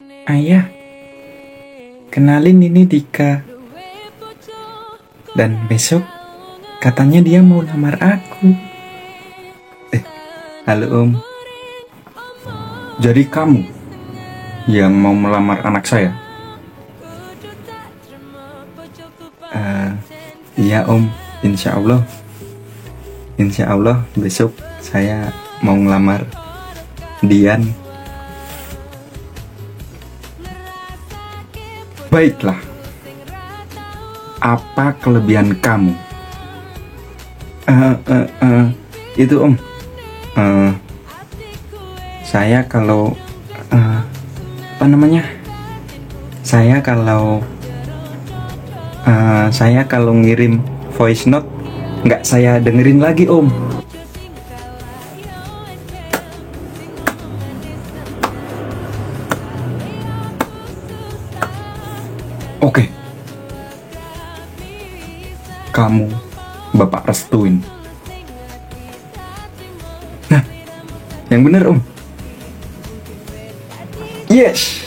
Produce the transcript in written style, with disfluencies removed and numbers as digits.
Ayah, kenalin ini Dika. Dan besok katanya dia mau lamar aku. Halo Om. Jadi kamu yang mau melamar anak saya? Iya Om, insya Allah besok saya mau ngelamar Dian. Baiklah. Apa kelebihan kamu? Itu Om, saya kalau saya kalau ngirim voice note nggak saya dengerin lagi Om. Oke. Kamu Bapak restuin. Nah, yang bener Om. Yes.